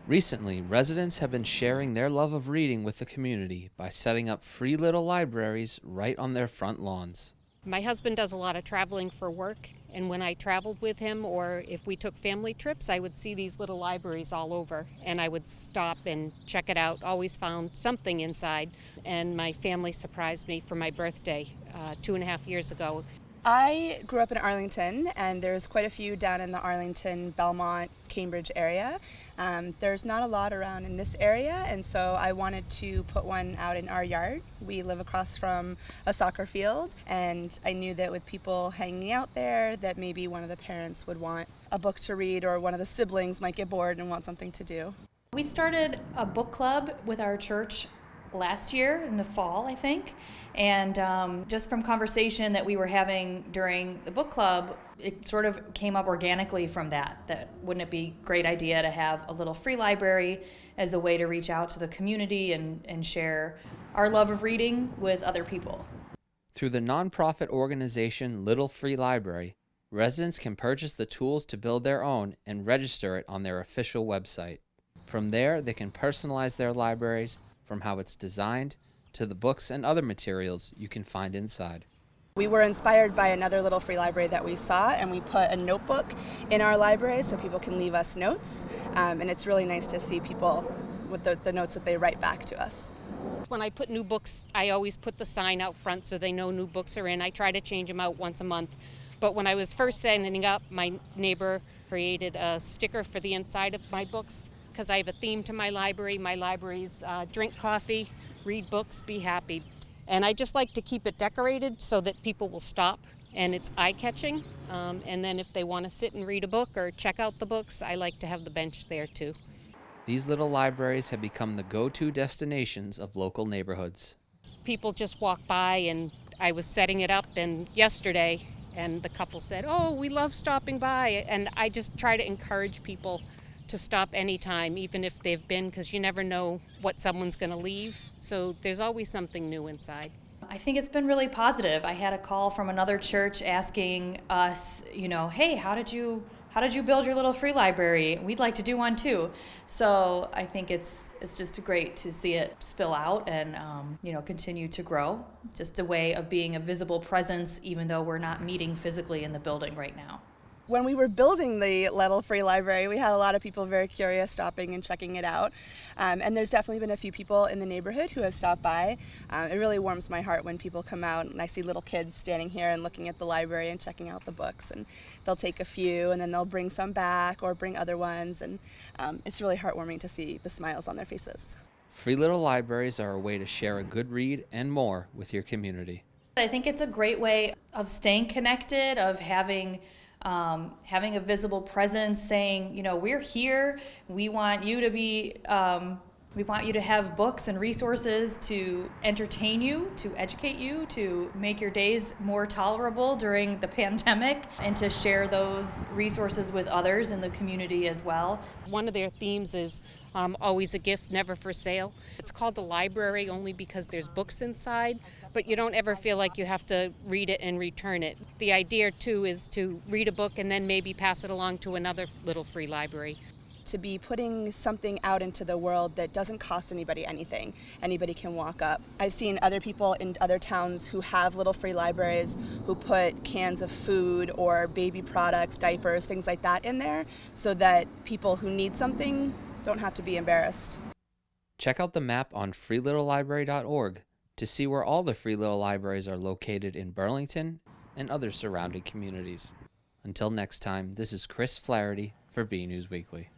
Recently, residents have been sharing their love of reading with the community by setting up free little libraries right on their front lawns. My husband does a lot of traveling for work, and when I traveled with him or if we took family trips, I would see these little libraries all over, and I would stop and check it out. Always found something inside, and my family surprised me for my birthday 2.5 years ago. I grew up in Arlington, and there's quite a few down in the Arlington, Belmont, Cambridge area. There's not a lot around in this area, and so I wanted to put one out in our yard. We live across from a soccer field, and I knew that with people hanging out there that maybe one of the parents would want a book to read, or one of the siblings might get bored and want something to do. We started a book club with our church last year in the fall, I think, and just from conversation that we were having during the book club, it sort of came up organically from that wouldn't it be a great idea to have a little free library as a way to reach out to the community and share our love of reading with other people. Through the nonprofit organization Little Free Library, residents can purchase the tools to build their own and register it on their official website. From there, they can personalize their libraries, from how it's designed to the books and other materials you can find inside. We were inspired by another little free library that we saw, and we put a notebook in our library so people can leave us notes, and it's really nice to see people with the notes that they write back to us. When I put new books, I always put the sign out front so they know new books are in. I try to change them out once a month. But when I was first setting up, my neighbor created a sticker for the inside of my books, because I have a theme to my library. My library's drink coffee, read books, be happy. And I just like to keep it decorated so that people will stop and it's eye-catching. And then if they want to sit and read a book or check out the books, I like to have the bench there too. These little libraries have become the go-to destinations of local neighborhoods. People just walk by, and I was setting it up yesterday, and the couple said, "Oh, we love stopping by." And I just try to encourage people to stop anytime, even if they've been, because you never know what someone's going to leave. So there's always something new inside. I think it's been really positive. I had a call from another church asking us, hey, how did you build your little free library? We'd like to do one too. So I think it's just great to see it spill out and continue to grow. Just a way of being a visible presence, even though we're not meeting physically in the building right now. When we were building the Little Free Library, we had a lot of people very curious stopping and checking it out. And there's definitely been a few people in the neighborhood who have stopped by. It really warms my heart when people come out and I see little kids standing here and looking at the library and checking out the books. And they'll take a few and then they'll bring some back or bring other ones. And it's really heartwarming to see the smiles on their faces. Free little libraries are a way to share a good read and more with your community. I think it's a great way of staying connected, of having a visible presence, saying, we're here. We want you to be, we want you to have books and resources to entertain you, to educate you, to make your days more tolerable during the pandemic, and to share those resources with others in the community as well. One of their themes is always a gift, never for sale. It's called the library only because there's books inside, but you don't ever feel like you have to read it and return it. The idea too is to read a book and then maybe pass it along to another little free library. To be putting something out into the world that doesn't cost anybody anything. Anybody can walk up. I've seen other people in other towns who have little free libraries who put cans of food or baby products, diapers, things like that in there so that people who need something don't have to be embarrassed. Check out the map on freelittlelibrary.org to see where all the free little libraries are located in Burlington and other surrounding communities. Until next time, this is Chris Flaherty for BNEWS Weekly.